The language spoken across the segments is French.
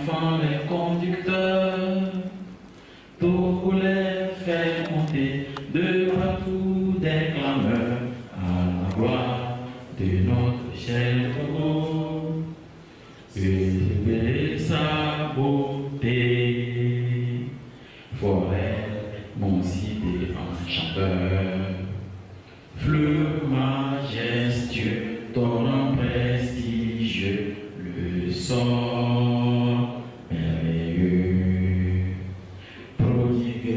enfants, les conducteurs, pour les faire monter de partout des clameurs à la gloire de notre cher Togo. Élever sa beauté, forêt, mon cité enchanteur, fleuve majestueux, torrent prestigieux, le sort merveilleux, prodigue,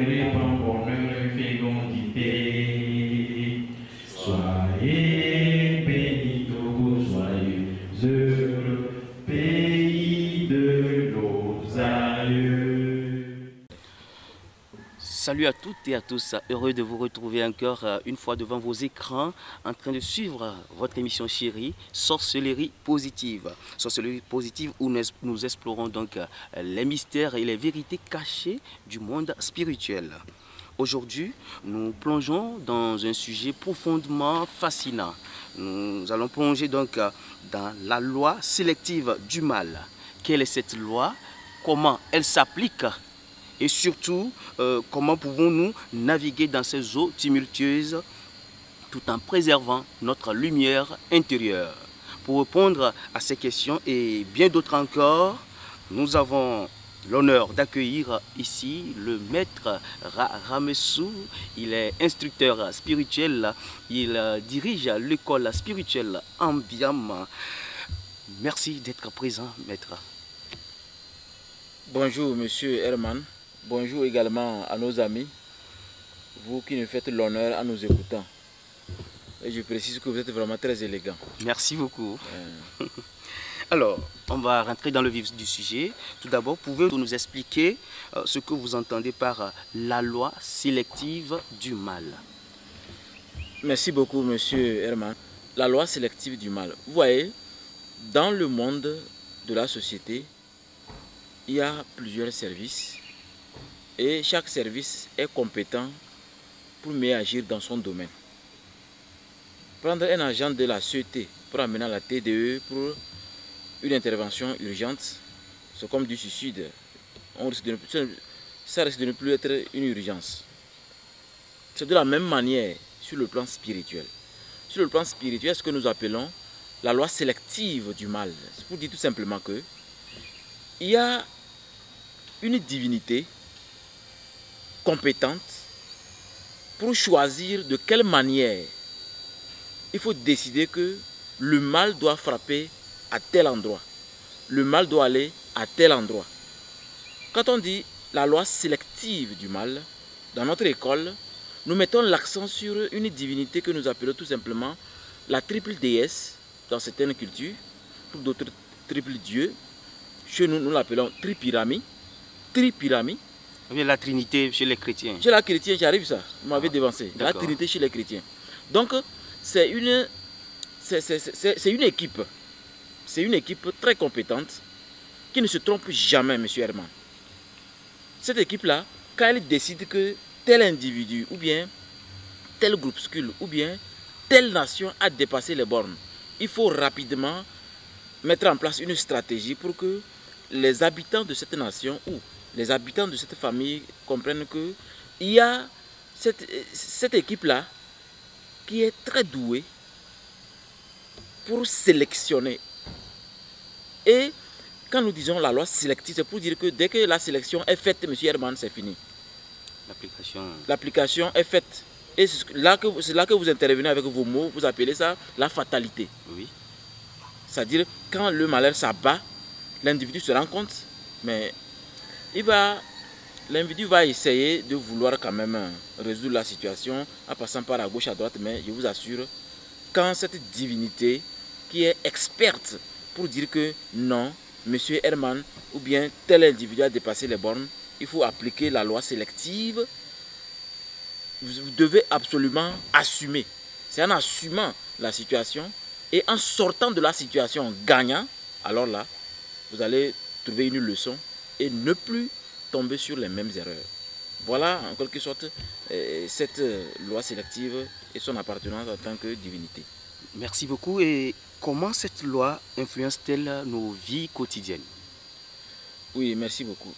répand bonheur, fécondité. Soyez bénis, Togo, soyez heureux, pays de nos aïeux. Salut à toutes et à tous, heureux de vous retrouver encore une fois devant vos écrans en train de suivre votre émission chérie Sorcellerie Positive. Sorcellerie Positive où nous explorons donc les mystères et les vérités cachées du monde spirituel. Aujourd'hui, nous plongeons dans un sujet profondément fascinant. Nous allons plonger donc dans la loi sélective du mal. Quelle est cette loi? Comment elle s'applique? Et surtout, comment pouvons-nous naviguer dans ces eaux tumultueuses tout en préservant notre lumière intérieure? Pour répondre à ces questions et bien d'autres encore, nous avons l'honneur d'accueillir ici le maître Ramessou. Il est instructeur spirituel, il dirige l'école spirituelle Ambiam. Merci d'être présent, maître. Bonjour, monsieur Herman. Bonjour également à nos amis, vous qui nous faites l'honneur en nous écoutant. Et je précise que vous êtes vraiment très élégant. Merci beaucoup. Alors, on va rentrer dans le vif du sujet. Tout d'abord, pouvez-vous nous expliquer ce que vous entendez par la loi sélective du mal? Merci beaucoup, monsieur Herman. La loi sélective du mal. Vous voyez, dans le monde de la société, il y a plusieurs services. Et chaque service est compétent pour mieux agir dans son domaine. Prendre un agent de la sûreté pour amener à la TDE pour une intervention urgente, c'est comme du suicide. Ça risque de ne plus être une urgence. C'est de la même manière sur le plan spirituel. Sur le plan spirituel, ce que nous appelons la loi sélective du mal. C'est pour dire tout simplement que il y a une divinité compétente pour choisir de quelle manière il faut décider que le mal doit frapper à tel endroit, le mal doit aller à tel endroit. Quand on dit la loi sélective du mal, dans notre école, nous mettons l'accent sur une divinité que nous appelons tout simplement la triple déesse dans certaines cultures, pour d'autres triple dieux. Chez nous, nous l'appelons Tripirami. Tripirami. La Trinité chez les chrétiens. Chez les chrétiens, j'arrive ça. Vous m'avez devancé. La Trinité chez les chrétiens. Donc, c'est une équipe. C'est une équipe très compétente qui ne se trompe jamais, monsieur Herman. Cette équipe-là, quand elle décide que tel individu, ou bien tel groupuscule, ou bien telle nation a dépassé les bornes, il faut rapidement mettre en place une stratégie pour que les habitants de cette nation ou les habitants de cette famille comprennent qu'il y a cette équipe-là qui est très douée pour sélectionner. Et quand nous disons la loi sélective, c'est pour dire que dès que la sélection est faite, M. Herman, c'est fini. L'application est faite. Et c'est là que vous intervenez avec vos mots, vous appelez ça la fatalité. Oui. C'est-à-dire, quand le malheur s'abat, l'individu se rend compte, mais l'individu va essayer de vouloir quand même résoudre la situation en passant par la gauche à droite, mais je vous assure, quand cette divinité qui est experte pour dire que non, monsieur Herman ou bien tel individu a dépassé les bornes, il faut appliquer la loi sélective, vous devez absolument assumer. C'est en assumant la situation et en sortant de la situation gagnant, alors là, vous allez trouver une leçon et ne plus tomber sur les mêmes erreurs. Voilà en quelque sorte cette loi sélective et son appartenance en tant que divinité. Merci beaucoup. Et comment cette loi influence-t-elle nos vies quotidiennes? Oui, merci beaucoup.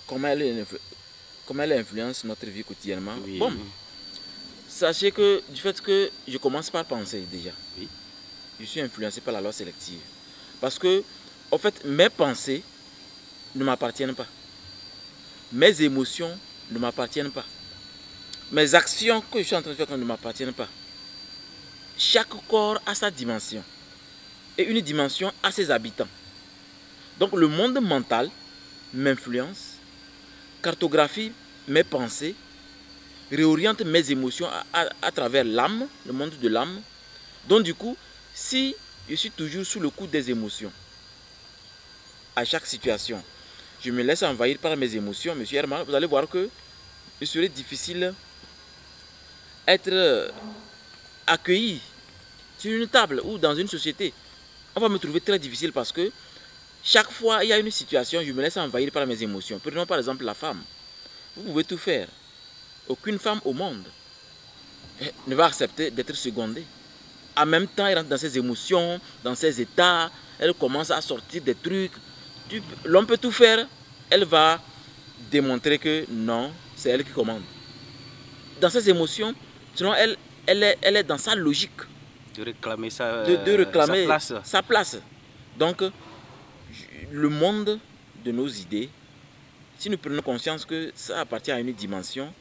Comment elle influence notre vie quotidiennement? Oui. Bon, sachez que du fait que je commence par penser déjà, Oui. je suis influencé par la loi sélective. Parce que, en fait, mes pensées ne m'appartiennent pas. Mes émotions ne m'appartiennent pas. Mes actions que je suis en train de faire ne m'appartiennent pas. Chaque corps a sa dimension. Et une dimension a ses habitants. Donc le monde mental m'influence, cartographie mes pensées, réoriente mes émotions à travers l'âme, le monde de l'âme. Donc du coup, si je suis toujours sous le coup des émotions, à chaque situation, je me laisse envahir par mes émotions, monsieur Herman, vous allez voir que il serait difficile d'être accueilli sur une table ou dans une société. On va me trouver très difficile parce que chaque fois il y a une situation, je me laisse envahir par mes émotions. Prenons par exemple la femme. Vous pouvez tout faire. Aucune femme au monde ne va accepter d'être secondée. En même temps, elle rentre dans ses émotions, dans ses états, elle commence à sortir des trucs. L'homme peut tout faire, elle va démontrer que non, c'est elle qui commande. Dans ses émotions, sinon elle est dans sa logique. De réclamer sa place. Donc, le monde de nos idées, si nous prenons conscience que ça appartient à une dimension,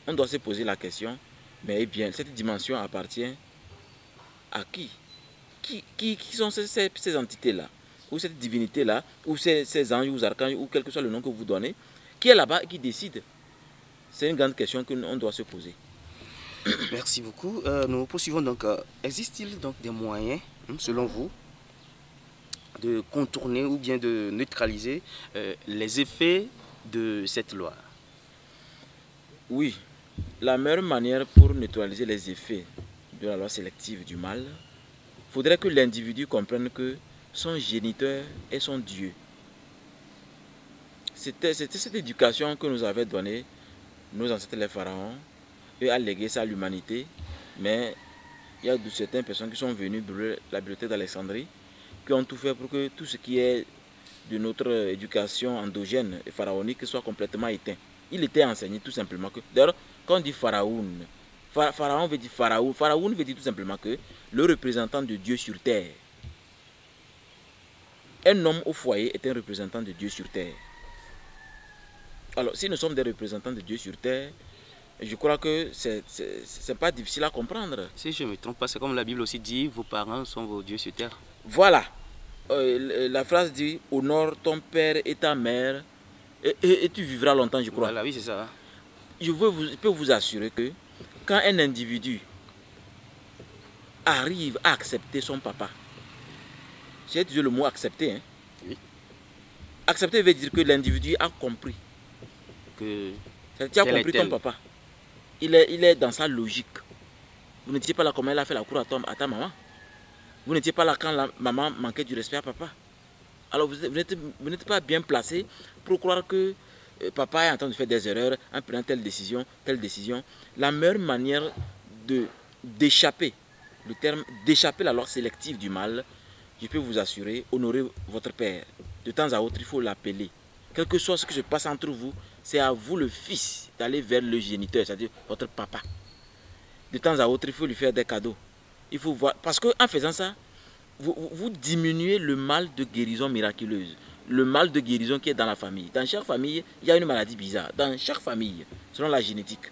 on doit se poser la question, mais eh bien, cette dimension appartient à qui? Qui sont ces entités-là? Ou cette divinité-là? Ou ces anges ou archanges, ou quel que soit le nom que vous donnez? Qui est là-bas et qui décide? C'est une grande question qu'on doit se poser. Merci beaucoup. Nous poursuivons donc. Existe-t-il donc des moyens, selon vous, de contourner ou bien de neutraliser les effets de cette loi? Oui. La meilleure manière pour neutraliser les effets de la loi sélective du mal, il faudrait que l'individu comprenne que son géniteur est son Dieu. C'était cette éducation que nous avaient donnée nos ancêtres les pharaons, et a légué ça à l'humanité. Mais il y a de certaines personnes qui sont venues brûler la bibliothèque d'Alexandrie, qui ont tout fait pour que tout ce qui est de notre éducation endogène et pharaonique soit complètement éteint. Il était enseigné tout simplement que, d'ailleurs, quand on dit pharaon, pharaon veut dire pharaon. Pharaon veut dire tout simplement que le représentant de Dieu sur terre. Un homme au foyer est un représentant de Dieu sur terre. Alors, si nous sommes des représentants de Dieu sur terre, je crois que c'est pas difficile à comprendre. Si je ne me trompe pas, c'est comme la Bible aussi dit, vos parents sont vos dieux sur terre. Voilà. La phrase dit, honore ton père et ta mère, et tu vivras longtemps, je crois. Voilà, oui, c'est ça. Je peux vous assurer que quand un individu arrive à accepter son papa, j'ai dit le mot accepter, hein? Oui. Accepter veut dire que l'individu a compris. Que tu as compris ton papa. Il est dans sa logique. Vous n'étiez pas là comment elle a fait la cour à ta maman. Vous n'étiez pas là quand la maman manquait du respect à papa. Alors vous n'êtes pas bien placé pour croire que papa est en train de faire des erreurs en prenant telle décision, telle décision. La meilleure manière d'échapper, le terme d'échapper la loi sélective du mal, je peux vous assurer, honorer votre père. De temps à autre, il faut l'appeler. Quel que soit ce qui se passe entre vous, c'est à vous le fils d'aller vers le géniteur, c'est-à-dire votre papa. De temps à autre, il faut lui faire des cadeaux. Il faut voir, parce qu'en faisant ça, vous diminuez le mal de guérison miraculeuse. Le mal de guérison qui est dans la famille. Dans chaque famille, il y a une maladie bizarre. Dans chaque famille, selon la génétique.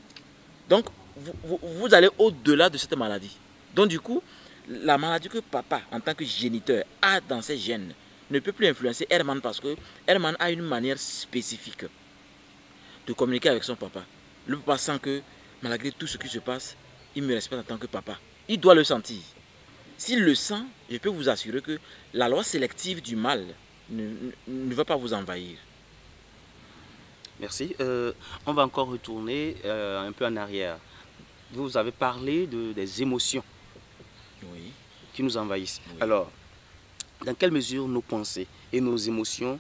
Donc, vous allez au-delà de cette maladie. Donc du coup, la maladie que papa, en tant que géniteur, a dans ses gènes, ne peut plus influencer Herman parce que Herman a une manière spécifique de communiquer avec son papa. Le papa sent que, malgré tout ce qui se passe, il me respecte en tant que papa. Il doit le sentir. S'il le sent, je peux vous assurer que la loi sélective du mal ne va pas vous envahir. Merci. On va encore retourner un peu en arrière. Vous avez parlé des émotions qui nous envahissent. Oui. Alors, dans quelle mesure nos pensées et nos émotions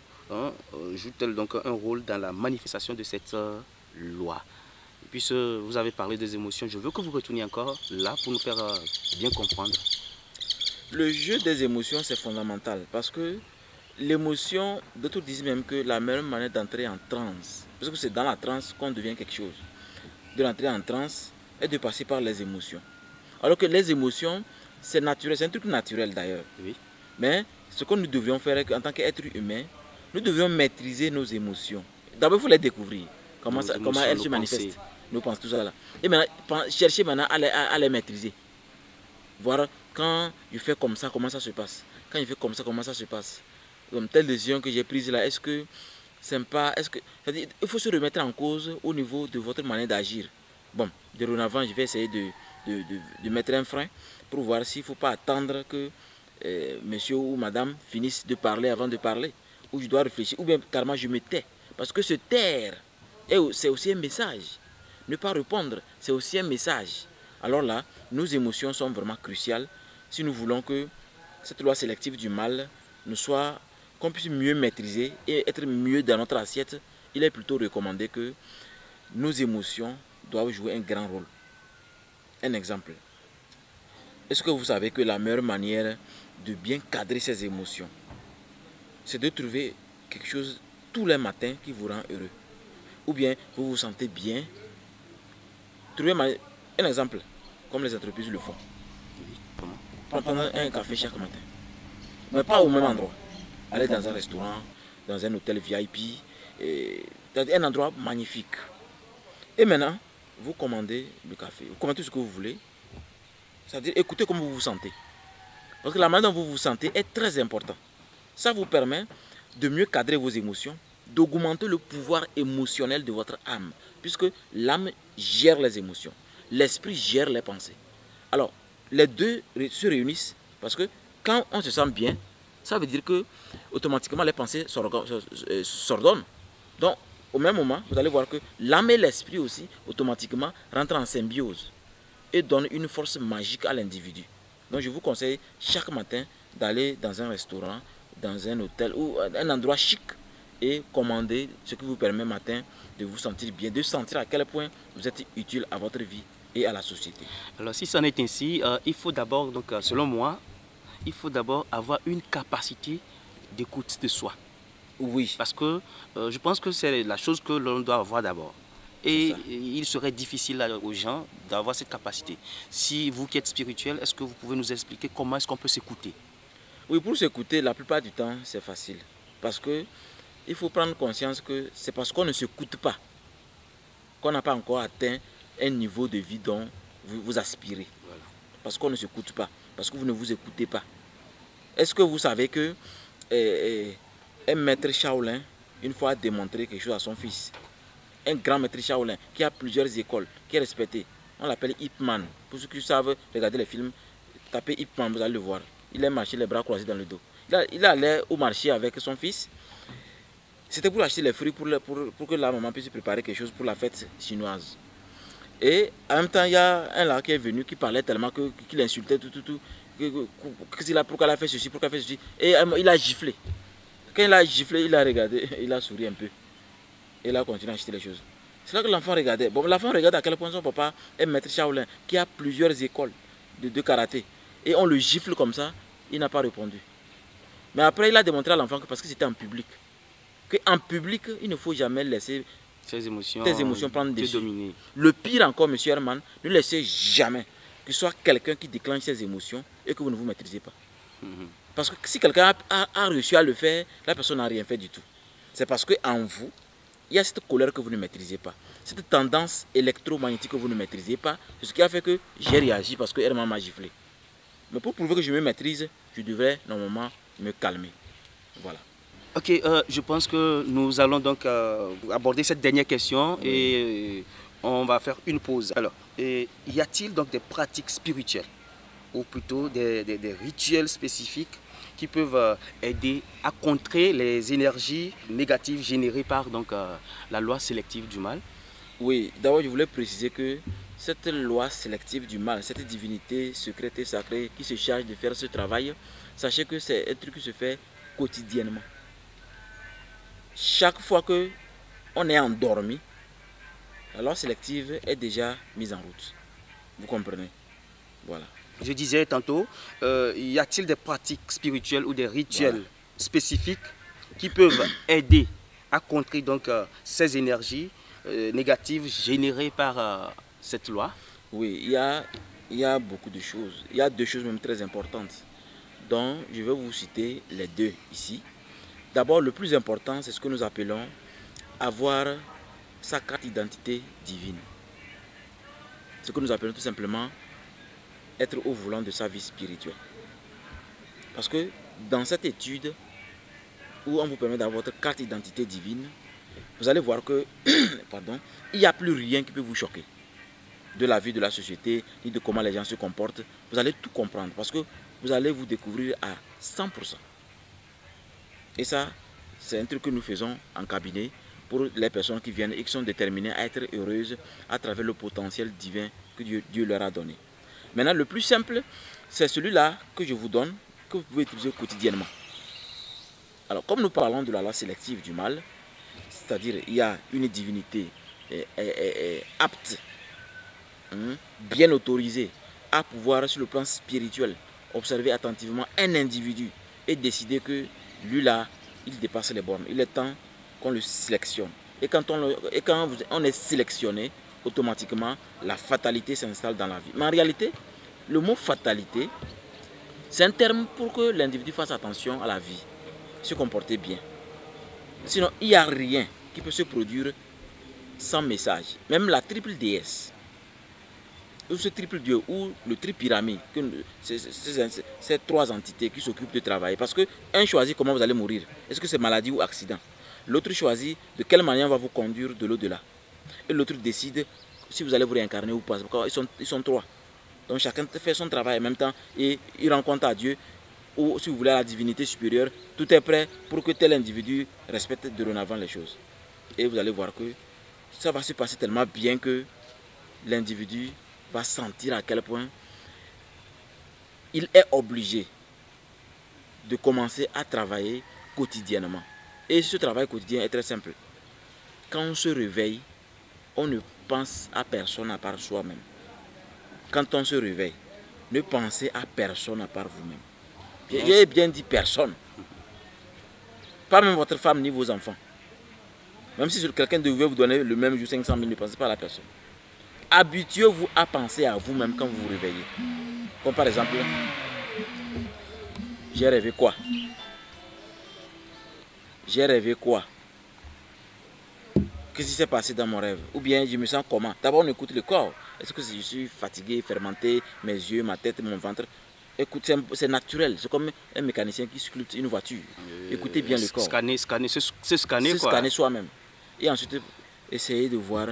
jouent-elles donc un rôle dans la manifestation de cette loi? Et puis, vous avez parlé des émotions. Je veux que vous retourniez encore là pour nous faire bien comprendre. Le jeu des émotions, c'est fondamental parce que l'émotion, d'autres disent même que la meilleure manière d'entrer en transe, parce que c'est dans la transe qu'on devient quelque chose, de l'entrer en transe est de passer par les émotions. Alors que les émotions, c'est naturel, c'est un truc naturel d'ailleurs. Oui. Mais ce que nous devrions faire en tant qu'être humain, nous devrions maîtriser nos émotions. D'abord, il faut les découvrir. Comment elles se manifestent. Nous pensons tout ça là. Et maintenant, chercher maintenant à les maîtriser. Voir quand je fais comme ça, comment ça se passe. Quand je fais comme ça, comment ça se passe. Comme telle décision que j'ai prise là, est-ce que c'est pas... C'est-à-dire, il faut se remettre en cause au niveau de votre manière d'agir. Bon, de dorénavant, je vais essayer de mettre un frein pour voir s'il ne faut pas attendre que monsieur ou madame finissent de parler avant de parler. Ou je dois réfléchir, ou bien carrément je me tais. Parce que se taire, c'est aussi un message. Ne pas répondre, c'est aussi un message. Alors là, nos émotions sont vraiment cruciales si nous voulons que cette loi sélective du mal nous soit, qu'on puisse mieux maîtriser et être mieux dans notre assiette. Il est plutôt recommandé que nos émotions doivent jouer un grand rôle. Un exemple. Est-ce que vous savez que la meilleure manière de bien cadrer ses émotions, c'est de trouver quelque chose tous les matins qui vous rend heureux? Ou bien vous vous sentez bien. Trouvez un exemple, comme les entreprises le font. Prendre un café chaque matin. Mais pas au même endroit. Aller dans un restaurant, dans un hôtel VIP, un endroit magnifique. Et maintenant, vous commandez le café, vous commandez tout ce que vous voulez. C'est-à-dire, écoutez comment vous vous sentez. Parce que la manière dont vous vous sentez est très importante. Ça vous permet de mieux cadrer vos émotions, d'augmenter le pouvoir émotionnel de votre âme. Puisque l'âme gère les émotions, l'esprit gère les pensées. Alors, les deux se réunissent parce que quand on se sent bien, ça veut dire que automatiquement les pensées s'ordonnent. Donc, au même moment, vous allez voir que l'âme et l'esprit aussi, automatiquement, rentrent en symbiose et donnent une force magique à l'individu. Donc, je vous conseille chaque matin d'aller dans un restaurant, dans un hôtel ou un endroit chic et commander ce qui vous permet matin de vous sentir bien, de sentir à quel point vous êtes utile à votre vie et à la société. Alors, si ça en est ainsi, il faut d'abord, donc, selon moi, il faut d'abord avoir une capacité d'écoute de soi. Oui. Parce que je pense que c'est la chose que l'on doit avoir d'abord. Et il serait difficile aux gens d'avoir cette capacité. Si vous qui êtes spirituel, est-ce que vous pouvez nous expliquer comment est-ce qu'on peut s'écouter? Oui, pour s'écouter, la plupart du temps, c'est facile. Parce que il faut prendre conscience que c'est parce qu'on ne s'écoute pas qu'on n'a pas encore atteint un niveau de vie dont vous aspirez. Voilà. Parce qu'on ne s'écoute pas, parce que vous ne vous écoutez pas. Est-ce que vous savez que un maître Shaolin, une fois, a démontré quelque chose à son fils? Un grand maître Shaolin qui a plusieurs écoles, qui est respecté. On l'appelle Ip Man. Pour ceux qui savent regarder les films, tapez Ip Man, vous allez le voir. Il a marché les bras croisés dans le dos. Il allait au marché avec son fils. C'était pour acheter les fruits pour que la maman puisse préparer quelque chose pour la fête chinoise. Et en même temps, il y a un là qui est venu, qui parlait tellement qu'il insultait tout. Pourquoi elle a fait ceci, pourquoi elle a fait ceci. Et il a giflé. Quand il a giflé, il a regardé, il a souri un peu. Et il a continué à acheter les choses. C'est là que l'enfant regardait. Bon, l'enfant regarde à quel point son papa est maître Shaolin, qui a plusieurs écoles de karaté. Et on le gifle comme ça, il n'a pas répondu. Mais après, il a démontré à l'enfant que parce que c'était en public, qu'en public, il ne faut jamais laisser tes émotions prendre dessus. Dominer. Le pire encore, monsieur Herman, ne laissez jamais que ce soit quelqu'un qui déclenche ses émotions et que vous ne vous maîtrisez pas. Parce que si quelqu'un a réussi à le faire, la personne n'a rien fait du tout. C'est parce qu'en vous, il y a cette colère que vous ne maîtrisez pas. Cette tendance électromagnétique que vous ne maîtrisez pas. C'est ce qui a fait que j'ai réagi parce que Herman m'a giflé. Mais pour prouver que je me maîtrise, je devrais normalement me calmer. Voilà. Ok, je pense que nous allons donc aborder cette dernière question et on va faire une pause. Alors, y a-t-il donc des pratiques spirituelles ou plutôt des rituels spécifiques qui peuvent aider à contrer les énergies négatives générées par donc, la loi sélective du mal? Oui, d'abord je voulais préciser que cette loi sélective du mal, cette divinité secrète et sacrée qui se charge de faire ce travail, sachez que c'est un truc qui se fait quotidiennement. Chaque fois qu'on est endormi, la loi sélective est déjà mise en route. Vous comprenez? Voilà. Je disais tantôt, y a-t-il des pratiques spirituelles ou des rituels spécifiques qui peuvent aider à contrer donc ces énergies négatives générées par cette loi? Oui, il y a beaucoup de choses. Il y a deux choses même très importantes. Donc, je vais vous citer les deux ici. D'abord, le plus important, c'est ce que nous appelons avoir sa carte d'identité divine. Ce que nous appelons tout simplement être au volant de sa vie spirituelle. Parce que dans cette étude où on vous permet d'avoir votre carte d'identité divine, vous allez voir que pardon, il n'y a plus rien qui peut vous choquer de la vie de la société, ni de comment les gens se comportent. Vous allez tout comprendre parce que vous allez vous découvrir à 100%. Et ça, c'est un truc que nous faisons en cabinet pour les personnes qui viennent et qui sont déterminées à être heureuses à travers le potentiel divin que Dieu leur a donné. Maintenant, le plus simple, c'est celui-là que je vous donne, que vous pouvez utiliser quotidiennement. Alors, comme nous parlons de la loi sélective du mal, c'est-à-dire il y a une divinité apte, bien autorisée à pouvoir, sur le plan spirituel, observer attentivement un individu et décider que lui là, il dépasse les bornes. Il est temps qu'on le sélectionne. Et quand on est sélectionné, automatiquement, la fatalité s'installe dans la vie. Mais en réalité, le mot fatalité, c'est un terme pour que l'individu fasse attention à la vie, se comporter bien. Sinon, il n'y a rien qui peut se produire sans message. Même la triple déesse, ou ce triple dieu, ou le tripyramide, ces trois entités qui s'occupent de travailler. Parce que un choisit comment vous allez mourir. Est-ce que c'est maladie ou accident? L'autre choisit de quelle manière on va vous conduire de l'au-delà. Et l'autre décide si vous allez vous réincarner ou pas. Ils sont trois. Donc chacun fait son travail en même temps et il rend compte à Dieu, ou si vous voulez à la divinité supérieure, tout est prêt pour que tel individu respecte dorénavant les choses. Et vous allez voir que ça va se passer tellement bien que l'individu va sentir à quel point il est obligé de commencer à travailler quotidiennement. Et ce travail quotidien est très simple. Quand on se réveille, on ne pense à personne à part soi-même. Quand on se réveille, ne pensez à personne à part vous-même. J'ai bien dit personne. Pas même votre femme ni vos enfants. Même si quelqu'un devait vous donner le même jour 500 000, ne pensez pas à la personne. Habituez-vous à penser à vous-même quand vous vous réveillez. Comme par exemple, j'ai rêvé quoi? J'ai rêvé quoi? Qu'est-ce qui s'est passé dans mon rêve? Ou bien je me sens comment? D'abord on écoute le corps. Est-ce que je suis fatigué, fermenté, mes yeux, ma tête, mon ventre? Écoutez, c'est naturel. C'est comme un mécanicien qui sculpte une voiture. Écoutez bien le corps. Scanner Scanner soi-même. Et ensuite, essayez de voir.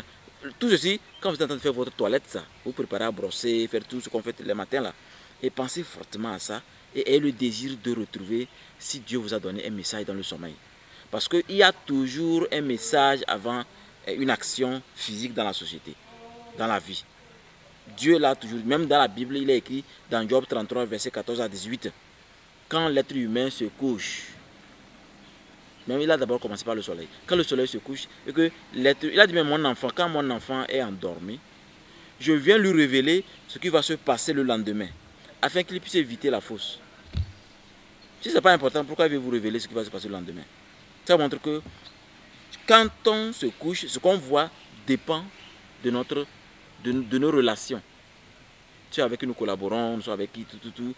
Tout ceci, quand vous êtes en train de faire votre toilette, ça, vous préparez à brosser, faire tout ce qu'on fait le matin là. Et pensez fortement à ça. Et ayez le désir de retrouver si Dieu vous a donné un message dans le sommeil. Parce qu'il y a toujours un message avant une action physique dans la société, dans la vie. Dieu l'a toujours, même dans la Bible, il est écrit dans Job 33, verset 14 à 18. Quand l'être humain se couche, même il a d'abord commencé par le soleil. Quand le soleil se couche, et que il a dit, mais mon enfant, quand mon enfant est endormi, je viens lui révéler ce qui va se passer le lendemain, afin qu'il puisse éviter la fausse. Si ce n'est pas important, pourquoi il veut vous révéler ce qui va se passer le lendemain? Ça montre que quand on se couche, ce qu'on voit dépend de nos relations. Tu sais, avec qui nous collaborons, soit avec qui, tout.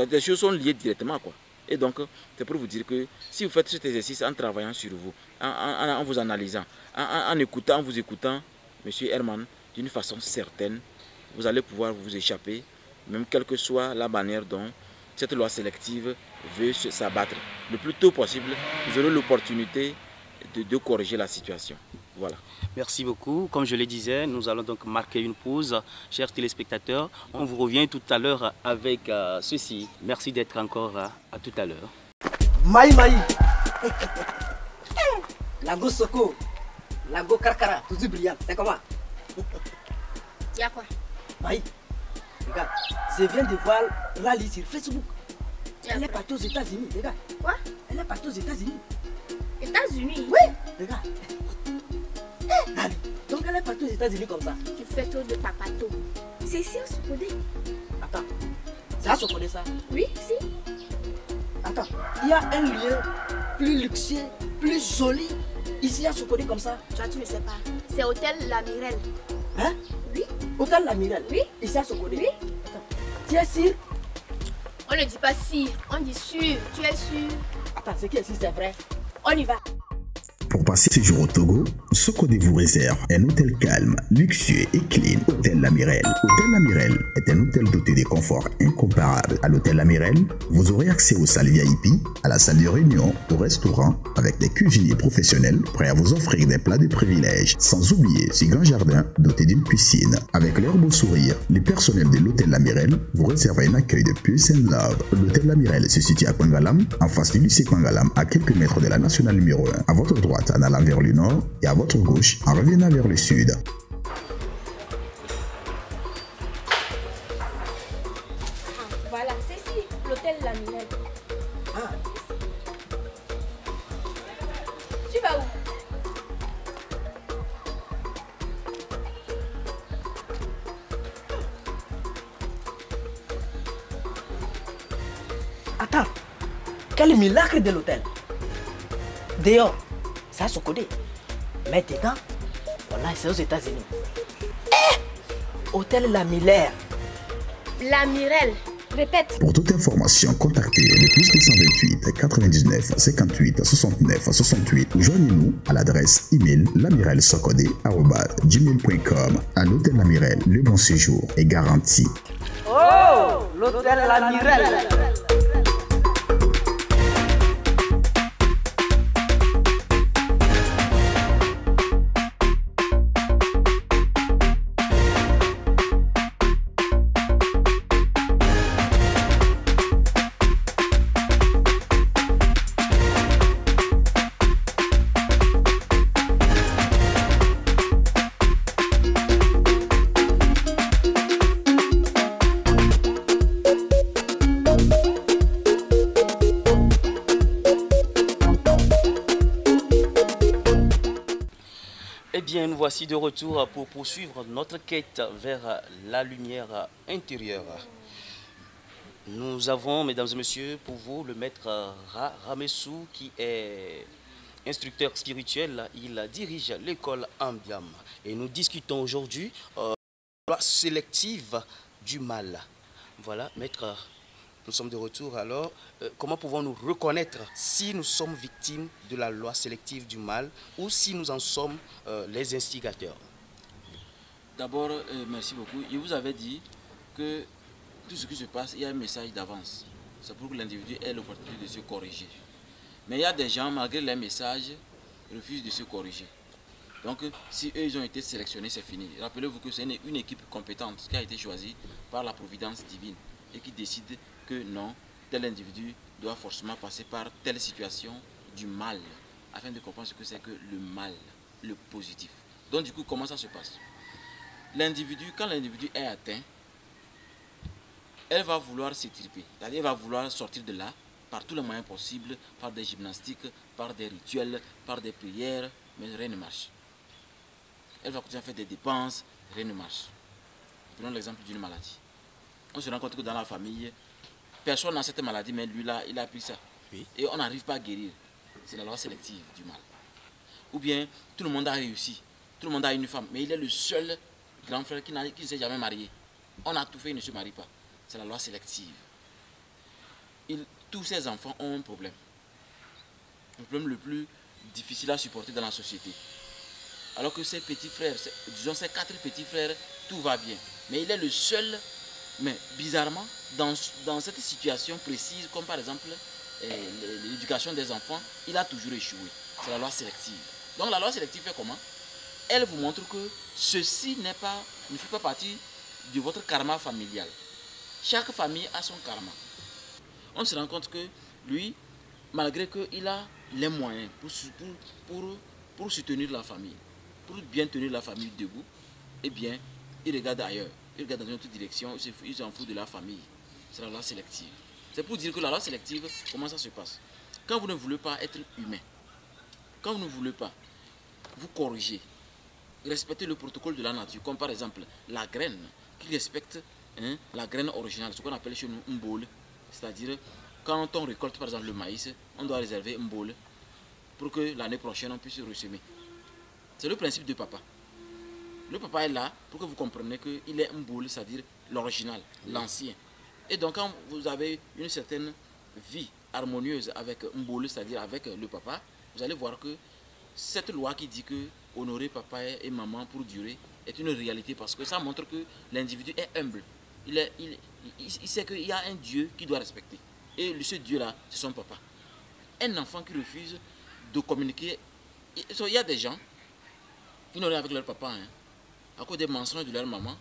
Les choses sont liées directement, quoi. Et donc, c'est pour vous dire que si vous faites cet exercice en travaillant sur vous, en vous analysant, en vous écoutant, Monsieur Herman, d'une façon certaine, vous allez pouvoir vous échapper, même quelle que soit la manière dont cette loi sélective veut s'abattre. Le plus tôt possible, vous aurez l'opportunité de corriger la situation. Voilà. Merci beaucoup. Comme je le disais, nous allons donc marquer une pause. Chers téléspectateurs, on vous revient tout à l'heure avec ceci. Merci d'être encore à tout à l'heure. Maï. Lago Soko, Lago Karkara, toujours brillante. C'est comment? Y'a quoi? Maï, regarde, je viens de voir Rally sur Facebook. Elle est partie aux États-Unis, regarde. Quoi? Elle est partie aux États-Unis. États-Unis? Oui, regarde. Rally. Donc elle est partie aux États-Unis comme ça. Tu fais trop de papato. C'est ici à Sokode. Attends, c'est à Sokode ça? Oui, si. Attends. Attends, il y a un lieu plus luxueux, plus joli, ici à Sokode comme ça. Toi, tu ne sais pas. C'est Hôtel La Mirelle. Hein? Oui. Hôtel La Mirelle? Oui. Ici à Sokode? Oui. Attends, tu es sûr? On ne dit pas si, on dit sûr. Tu es sûr? Attends, ce qui est ici, c'est vrai. On y va. Pour passer ce jour au Togo, Sokode vous réserve un hôtel calme, luxueux et clean, Hôtel La Mirelle. Hôtel La Mirelle est un hôtel doté de conforts incomparables. À l'Hôtel La Mirelle, vous aurez accès aux salles VIP, à la salle de réunion, au restaurant, avec des cuisiniers professionnels prêts à vous offrir des plats de privilèges. Sans oublier ce grand jardin doté d'une piscine. Avec leur beau sourire, les personnels de l'Hôtel La Mirelle vous réservent un accueil de peace and love. L'Hôtel La Mirelle se situe à Kwangalam, en face du lycée Kwangalam, à quelques mètres de la nationale numéro 1. À votre droite, en allant vers le nord, et à votre gauche en revenant vers le sud. Voilà, c'est ici, l'Hôtel La Mirelle. Ah, Tu vas où? attends, quel miracle de l'hôtel. Dehors, c'est à Sokode. Mais dedans, voilà, c'est aux États-Unis. Hôtel La Mirelle. La Mirelle. Répète. Pour toute information, contactez le plus 228 99 58 69 68 ou joignez-nous à l'adresse email lamirellesokode@gmail.com. À l'Hôtel La Mirelle, le bon séjour est garanti. Oh, l'hôtel La Mirelle. Eh bien, nous voici de retour pour poursuivre notre quête vers la lumière intérieure. Nous avons, mesdames et messieurs, pour vous le maître Ramessou qui est instructeur spirituel. Il dirige l'école Ambiam. Et nous discutons aujourd'hui de la loi sélective du mal. Voilà, maître, nous sommes de retour. Alors, comment pouvons-nous reconnaître si nous sommes victimes de la loi sélective du mal ou si nous en sommes les instigateurs? D'abord, merci beaucoup. Je vous avais dit que tout ce qui se passe, il y a un message d'avance. C'est pour que l'individu ait l'opportunité de se corriger. Mais il y a des gens, malgré les messages, refusent de se corriger. Donc, si eux, ils ont été sélectionnés, c'est fini. Rappelez-vous que c'est une équipe compétente qui a été choisie par la providence divine et qui décide que non, tel individu doit forcément passer par telle situation du mal, afin de comprendre ce que c'est que le mal, le positif. Donc du coup, comment ça se passe? L'individu, quand l'individu est atteint, elle va vouloir s'étriper, c'est-à-dire elle va vouloir sortir de là par tous les moyens possibles, par des gymnastiques, par des rituels, par des prières, mais rien ne marche. Elle va continuer à faire des dépenses, rien ne marche. Prenons l'exemple d'une maladie. On se rend compte que dans la famille, personne n'a cette maladie, mais lui là, il a pris ça. Oui. Et on n'arrive pas à guérir. C'est la loi sélective du mal. Ou bien, tout le monde a réussi. Tout le monde a une femme, mais il est le seul grand frère qui ne s'est jamais marié. On a tout fait, il ne se marie pas. C'est la loi sélective. Tous ces enfants ont un problème. Le problème le plus difficile à supporter dans la société. Alors que ses petits frères, disons ses 4 petits frères, tout va bien. Mais il est le seul, mais bizarrement, dans cette situation précise, comme par exemple l'éducation des enfants, il a toujours échoué. C'est la loi sélective. Donc la loi sélective fait comment? Elle vous montre que ceci ne fait pas partie de votre karma familial. Chaque famille a son karma. On se rend compte que lui, malgré qu'il a les moyens pour soutenir la famille, pour bien tenir la famille debout, eh bien, il regarde ailleurs. Il regarde dans une autre direction, il s'en fout de la famille. C'est la loi sélective. C'est pour dire que la loi sélective, comment ça se passe? Quand vous ne voulez pas être humain, quand vous ne voulez pas vous corriger, respecter le protocole de la nature, comme par exemple la graine, qui respecte la graine originale, ce qu'on appelle chez nous un bol, c'est-à-dire quand on récolte par exemple le maïs, on doit réserver un bol pour que l'année prochaine on puisse ressemer. C'est le principe de papa. Le papa est là pour que vous compreniez qu'il est un bol, c'est-à-dire l'original, l'ancien. Et donc quand vous avez une certaine vie harmonieuse avec un bol, c'est-à-dire avec le papa, vous allez voir que cette loi qui dit que honorer papa et maman pour durer est une réalité parce que ça montre que l'individu est humble. Il sait qu'il y a un Dieu qu'il doit respecter. Et ce Dieu-là, c'est son papa. Un enfant qui refuse de communiquer, il y a des gens qui n'ont rien avec leur papa, hein, à cause des mensonges de leur maman.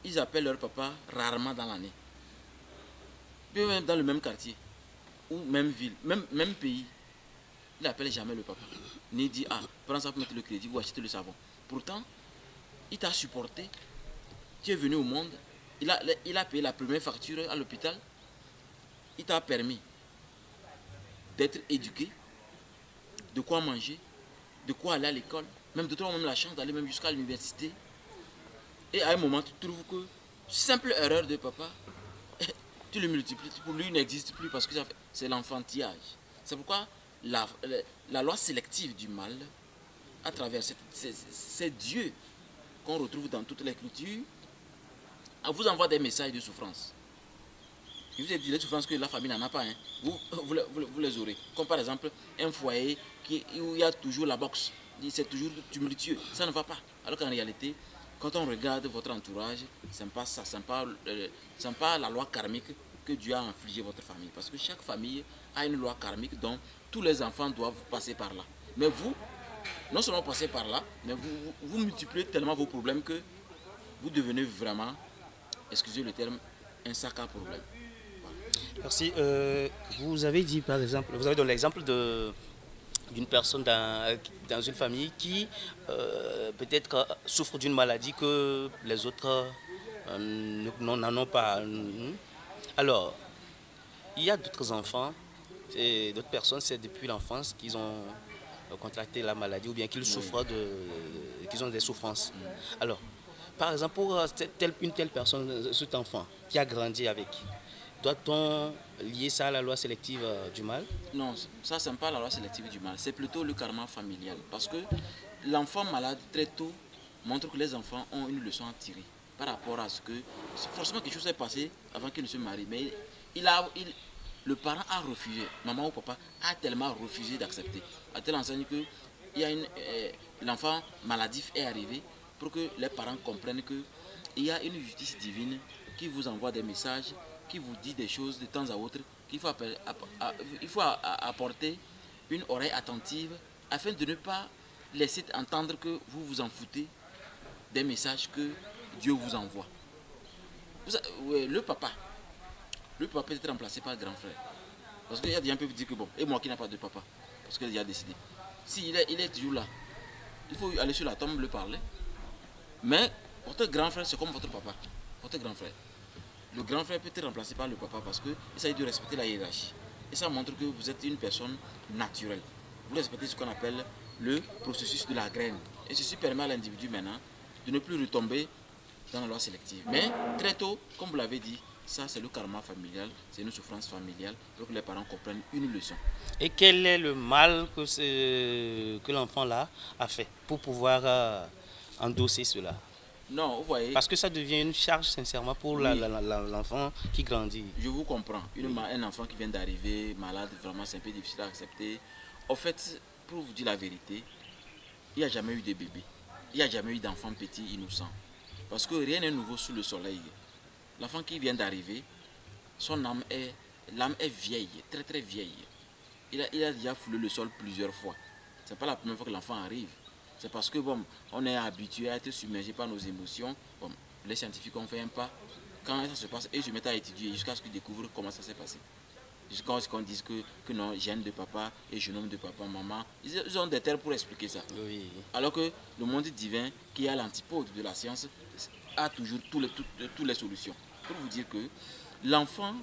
Ils appellent leur papa rarement dans l'année. Puis même dans le même quartier, ou même ville, même pays, il n'appelle jamais le papa. Ni dit, ah, prends ça pour mettre le crédit ou acheter le savon. Pourtant, il t'a supporté. Tu es venu au monde. Il a payé la première facture à l'hôpital. Il t'a permis d'être éduqué, de quoi manger, de quoi aller à l'école. Même de toi même la chance d'aller même jusqu'à l'université. Et à un moment, tu trouves que simple erreur de papa, tu le multiplies. Pour lui, il n'existe plus parce que c'est l'enfantillage. C'est pourquoi la loi sélective du mal, à travers ces dieux qu'on retrouve dans toutes les cultures, vous envoie des messages de souffrance. Je vous ai dit les souffrances que la famille n'en a pas. Hein. Vous les aurez. Comme par exemple un foyer où il y a toujours la boxe. C'est toujours tumultueux. Ça ne va pas. Alors qu'en réalité, quand on regarde votre entourage, ce n'est pas ça. Ce n'est pas la loi karmique que Dieu a infligé votre famille. Parce que chaque famille a une loi karmique dont tous les enfants doivent passer par là. Mais vous, non seulement passer par là, mais vous multipliez tellement vos problèmes que vous devenez vraiment, excusez le terme, un sac à problème. Merci. Vous avez dit par exemple, vous avez donné l'exemple d'une personne dans une famille qui peut-être souffre d'une maladie que les autres n'en ont pas. Alors, il y a d'autres enfants et d'autres personnes, c'est depuis l'enfance qu'ils ont contracté la maladie ou bien qu'ils souffrent qu'ils ont des souffrances. Alors, par exemple, pour une telle personne, cet enfant qui a grandi avec, doit-on lier ça à la loi sélective du mal? Non, ça c'est pas la loi sélective du mal, c'est plutôt le karma familial. Parce que l'enfant malade très tôt montre que les enfants ont une leçon à tirer par rapport à ce que forcément quelque chose s'est passé avant qu'il ne se marie. Mais le parent a refusé, maman ou papa a tellement refusé d'accepter. À telle enseigne que l'enfant maladif est arrivé pour que les parents comprennent qu'il y a une justice divine qui vous envoie des messages, qui vous dit des choses de temps à autre, qu'il faut apporter une oreille attentive afin de ne pas laisser entendre que vous vous en foutez des messages que Dieu vous envoie. Le papa peut être remplacé par le grand frère. Parce qu'il y a des gens qui peuvent dire que bon, et moi qui n'ai pas de papa, parce qu'il a décidé. S'il est toujours là, il faut aller sur la tombe le parler. Mais votre grand frère, c'est comme votre papa, votre grand frère. Le grand frère peut être remplacé par le papa parce qu'il s'agit de respecter la hiérarchie. Et ça montre que vous êtes une personne naturelle. Vous respectez ce qu'on appelle le processus de la graine. Et ceci permet à l'individu maintenant de ne plus retomber dans la loi sélective. Mais très tôt, comme vous l'avez dit, ça c'est le karma familial, c'est une souffrance familiale pour que les parents comprennent une leçon. Et quel est le mal que l'enfant là a fait pour pouvoir endosser cela? Non, vous voyez. Parce que ça devient une charge sincèrement pour l'enfant qui grandit. Je vous comprends. Un enfant qui vient d'arriver, malade, vraiment c'est un peu difficile à accepter. En fait, pour vous dire la vérité, il n'y a jamais eu de bébé. Il n'y a jamais eu d'enfant petit innocent. Parce que rien n'est nouveau sous le soleil. L'enfant qui vient d'arriver, l'âme est vieille, très très vieille. Il a déjà foulé le sol plusieurs fois. Ce n'est pas la première fois que l'enfant arrive. C'est parce que bon, on est habitué à être submergé par nos émotions. Bon, les scientifiques ont fait un pas. Quand ça se passe, ils se mettent à étudier jusqu'à ce qu'ils découvrent comment ça s'est passé. Jusqu'à ce qu'on dise que non, gène de papa et génome de papa, maman. Ils ont des termes pour expliquer ça. Oui. Alors que le monde divin, qui est à l'antipode de la science, a toujours toutes les solutions. Pour vous dire que l'enfant,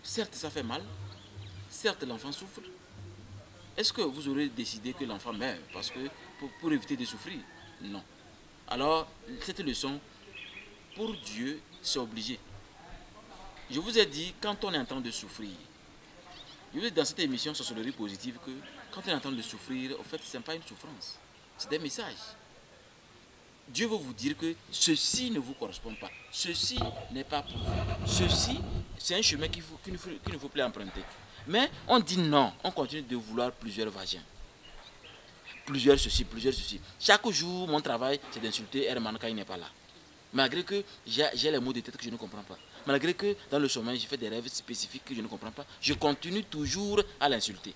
certes ça fait mal, certes l'enfant souffre. Est-ce que vous aurez décidé que l'enfant meurt parce que pour éviter de souffrir? Non. Alors, cette leçon, pour Dieu, c'est obligé. Je vous ai dit, quand on est en train de souffrir, je vous ai dit dans cette émission Sorcellerie positive que quand on est en train de souffrir, en fait, ce n'est pas une souffrance, c'est des messages. Dieu veut vous dire que ceci ne vous correspond pas, ceci n'est pas pour vous, ceci, c'est un chemin qu'il ne faut plus emprunter. Mais on dit non, on continue de vouloir plusieurs vagins. Plusieurs ceci, plusieurs ceci. Chaque jour, mon travail, c'est d'insulter Herman quand il n'est pas là. Malgré que j'ai les mots de tête que je ne comprends pas. Malgré que dans le sommeil, j'ai fait des rêves spécifiques que je ne comprends pas. Je continue toujours à l'insulter.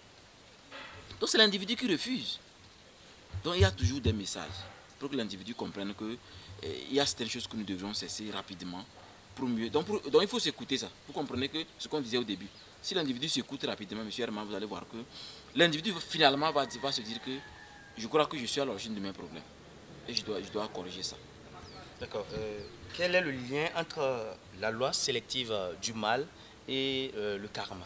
Donc c'est l'individu qui refuse. Donc il y a toujours des messages pour que l'individu comprenne que il y a certaines choses que nous devrions cesser rapidement pour mieux. Donc il faut s'écouter ça. Vous comprenez que ce qu'on disait au début. Si l'individu s'écoute rapidement, M. Herman, vous allez voir que l'individu finalement va se dire que je crois que je suis à l'origine de mes problèmes. Et je dois corriger ça. D'accord. Quel est le lien entre la loi sélective du mal et le karma?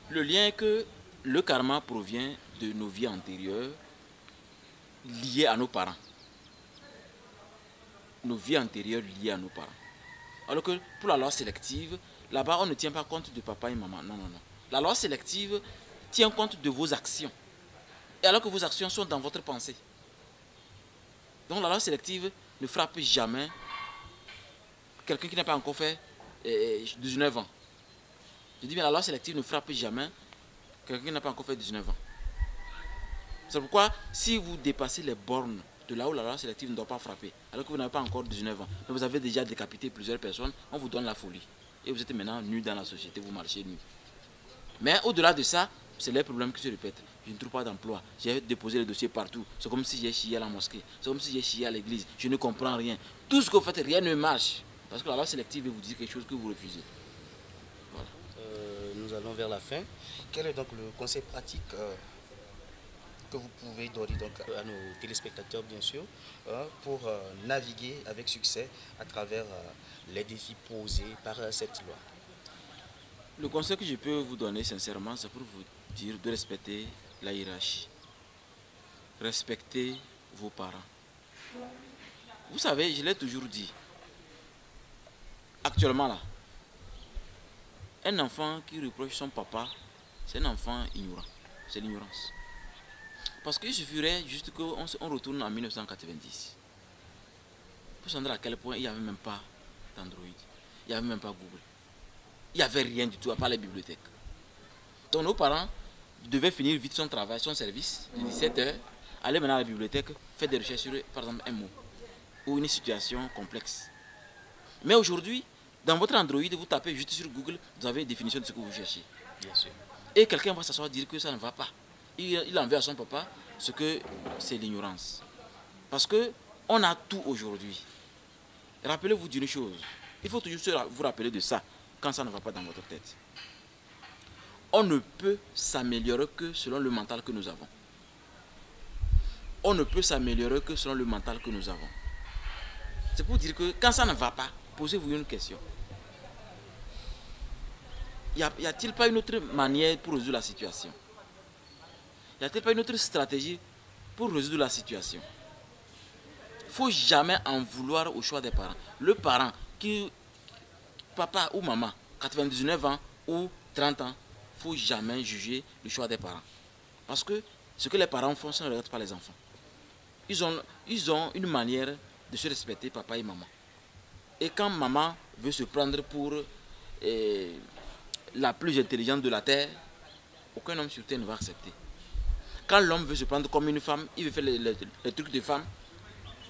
Le lien est que le karma provient de nos vies antérieures liées à nos parents. Nos vies antérieures liées à nos parents. Alors que pour la loi sélective, là-bas, on ne tient pas compte de papa et maman. Non, non, non. La loi sélective tient compte de vos actions. Et alors que vos actions sont dans votre pensée. Donc la loi sélective ne frappe jamais quelqu'un qui n'a pas encore fait 19 ans. Je dis bien, la loi sélective ne frappe jamais quelqu'un qui n'a pas encore fait 19 ans. C'est pourquoi, si vous dépassez les bornes de là où la loi sélective ne doit pas frapper, alors que vous n'avez pas encore 19 ans, mais vous avez déjà décapité plusieurs personnes, on vous donne la folie. Et vous êtes maintenant nu dans la société, vous marchez nu. Mais au-delà de ça, c'est les problèmes qui se répètent. Je ne trouve pas d'emploi. J'ai déposé les dossiers partout. C'est comme si j'ai chié à la mosquée. C'est comme si j'ai chié à l'église. Je ne comprends rien. Tout ce que vous faites, rien ne marche. Parce que la loi sélective veut vous dire quelque chose que vous refusez. Voilà. Nous allons vers la fin. Quel est donc le conseil pratique que vous pouvez donner donc à nos téléspectateurs, bien sûr, pour naviguer avec succès à travers les défis posés par cette loi? Le conseil que je peux vous donner sincèrement, c'est pour vous dire de respecter la hiérarchie. Respectez vos parents. Vous savez, je l'ai toujours dit. Actuellement là, un enfant qui reproche son papa, c'est un enfant ignorant. C'est l'ignorance. Parce qu'il suffirait juste qu'on retourne en 1990. Pour se rendre à quel point il n'y avait même pas d'Android. Il n'y avait même pas Google. Il n'y avait rien du tout à part les bibliothèques. Donc nos parents devaient finir vite son travail, son service, de 17 h, aller maintenant à la bibliothèque, faire des recherches sur, par exemple, un mot ou une situation complexe. Mais aujourd'hui, dans votre Android, vous tapez juste sur Google, vous avez une définition de ce que vous cherchez. Bien sûr. Et quelqu'un va s'asseoir et dire que ça ne va pas. Il envoie à son papa ce que c'est l'ignorance. Parce qu'on a tout aujourd'hui. Rappelez-vous d'une chose. Il faut toujours vous rappeler de ça quand ça ne va pas dans votre tête. On ne peut s'améliorer que selon le mental que nous avons. On ne peut s'améliorer que selon le mental que nous avons. C'est pour dire que quand ça ne va pas, posez-vous une question. Y a-t-il pas une autre manière pour résoudre la situation? Y a-t-il pas une autre stratégie pour résoudre la situation? Il ne faut jamais en vouloir au choix des parents. Le parent qui, papa ou maman, 99 ans ou 30 ans, il ne faut jamais juger le choix des parents. Parce que ce que les parents font, ça ne regarde pas les enfants. Ils ont une manière de se respecter, papa et maman. Et quand maman veut se prendre pour la plus intelligente de la terre, aucun homme sur terre ne va accepter. Quand l'homme veut se prendre comme une femme, il veut faire les trucs de femme,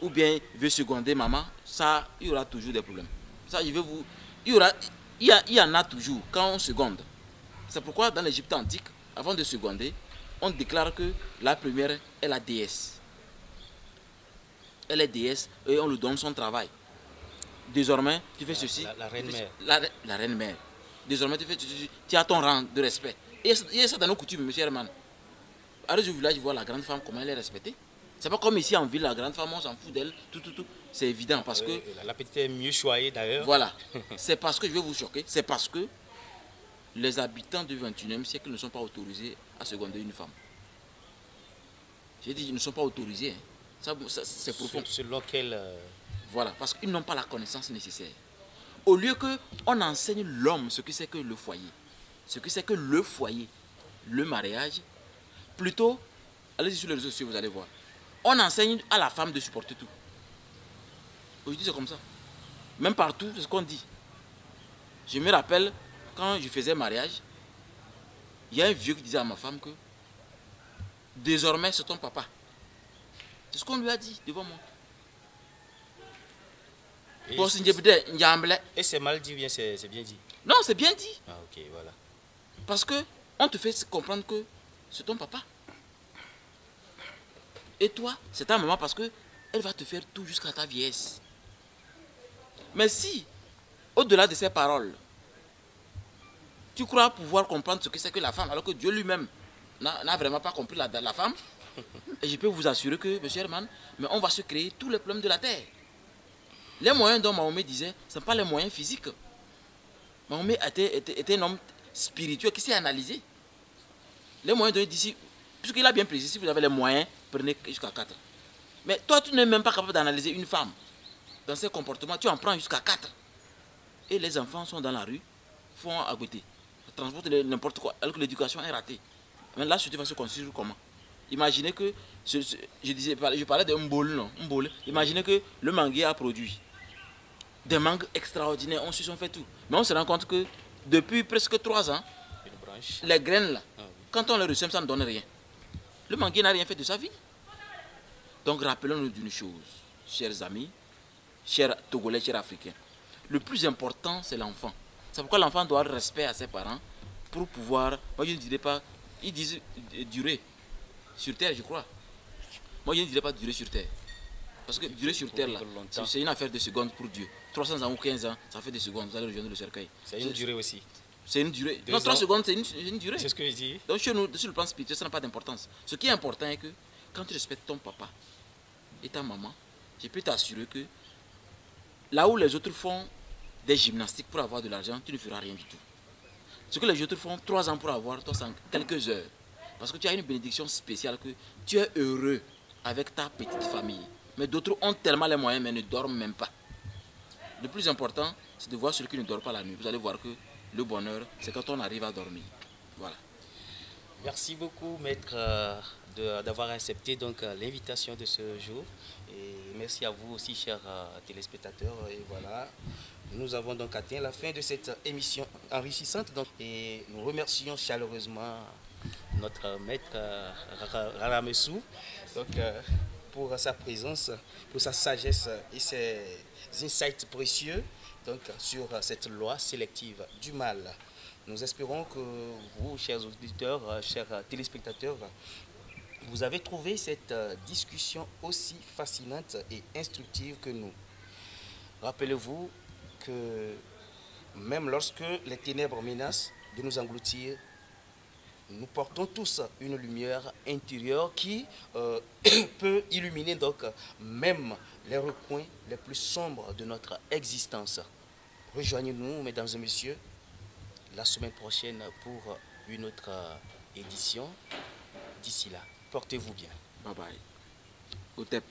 ou bien il veut seconder maman, ça, il y aura toujours des problèmes. Ça, il y en a toujours quand on seconde. C'est pourquoi dans l'Égypte antique, avant de seconder, on déclare que la première est la déesse. Elle est déesse et on lui donne son travail. Désormais, tu fais ceci. La reine mère. La reine mère. Désormais, tu fais ceci. Tu as ton rang de respect. Et il y a ça dans nos coutumes, M. Herman. À du village, je vois la grande femme, comment elle est respectée. C'est pas comme ici en ville, la grande femme, on s'en fout d'elle. Tout. C'est évident parce que. La petite est mieux choyée d'ailleurs. Voilà. C'est parce que, je vais vous choquer, c'est parce que les habitants du 21e siècle ne sont pas autorisés à seconder une femme. J'ai dit, ils ne sont pas autorisés. Hein. Ça c'est profond. Selon quel... Voilà, parce qu'ils n'ont pas la connaissance nécessaire. Au lieu qu'on enseigne l'homme ce que c'est que le foyer, ce que c'est que le foyer, le mariage, plutôt, allez-y sur les réseaux sociaux, vous allez voir. On enseigne à la femme de supporter tout. Aujourd'hui, c'est comme ça. Même partout, c'est ce qu'on dit. Je me rappelle, quand je faisais mariage, il y a un vieux qui disait à ma femme que désormais, c'est ton papa. C'est ce qu'on lui a dit devant moi. Et c'est mal dit ou bien c'est bien dit? Non, c'est bien dit. Ah, ok, voilà. Parce que on te fait comprendre que c'est ton papa. Et toi, c'est ta maman parce que elle va te faire tout jusqu'à ta vieillesse. Mais si, au-delà de ces paroles, tu crois pouvoir comprendre ce que c'est que la femme, alors que Dieu lui-même n'a vraiment pas compris la femme, et je peux vous assurer que, M. Herman, mais on va se créer tous les problèmes de la terre. Les moyens dont Mahomet disait, ce ne sont pas les moyens physiques. Mahomet était un homme spirituel qui s'est analysé. Les moyens donnés d'ici, puisqu'il a bien précisé, si vous avez les moyens, prenez jusqu'à 4. Mais toi, tu n'es même pas capable d'analyser une femme. Dans ses comportements, tu en prends jusqu'à 4. Et les enfants sont dans la rue, font à côté, transportent n'importe quoi, alors que l'éducation est ratée. Mais là, tu vas se construire comment? Imaginez que, je parlais d'un bol, non, un bol. Imaginez que le manguier a produit des mangues extraordinaires, on se fait tout. Mais on se rend compte que depuis presque 3 ans, les graines là, quand on les ressème, ça ne donne rien. Le manguier n'a rien fait de sa vie. Donc rappelons-nous d'une chose, chers amis, chers Togolais, chers Africains. Le plus important, c'est l'enfant. C'est pourquoi l'enfant doit avoir respect à ses parents pour pouvoir, moi je ne dirais pas, ils disent durer sur terre, je crois. Moi je ne dirais pas durer sur terre. Parce que durer sur terre là, c'est une affaire de secondes pour Dieu. 300 ans ou 15 ans, ça fait des secondes, vous allez rejoindre le cercueil. C'est une durée aussi. C'est une durée. Non, 3 secondes, c'est une durée. C'est ce que je dis. Donc chez nous, sur le plan spirituel, ça n'a pas d'importance. Ce qui est important est que quand tu respectes ton papa et ta maman, je peux t'assurer que là où les autres font des gymnastiques pour avoir de l'argent, tu ne feras rien du tout. Ce que les autres font 3 ans pour avoir, toi, c'est en quelques heures. Parce que tu as une bénédiction spéciale que tu es heureux avec ta petite famille. Mais d'autres ont tellement les moyens mais ne dorment même pas. Le plus important, c'est de voir celui qui ne dort pas la nuit. Vous allez voir que le bonheur, c'est quand on arrive à dormir. Voilà. Merci beaucoup, maître, d'avoir accepté donc l'invitation de ce jour. Et merci à vous aussi, chers téléspectateurs. Et voilà, nous avons donc atteint la fin de cette émission enrichissante. Donc, et nous remercions chaleureusement notre maître Raramessou pour sa présence, pour sa sagesse et ses insights précieux donc, sur cette loi sélective du mal. Nous espérons que vous, chers auditeurs, chers téléspectateurs, vous avez trouvé cette discussion aussi fascinante et instructive que nous. Rappelez-vous que même lorsque les ténèbres menacent de nous engloutir, nous portons tous une lumière intérieure qui peut illuminer donc même les recoins les plus sombres de notre existence. Rejoignez-nous, mesdames et messieurs, la semaine prochaine pour une autre édition. D'ici là, portez-vous bien. Bye bye. Au TEP.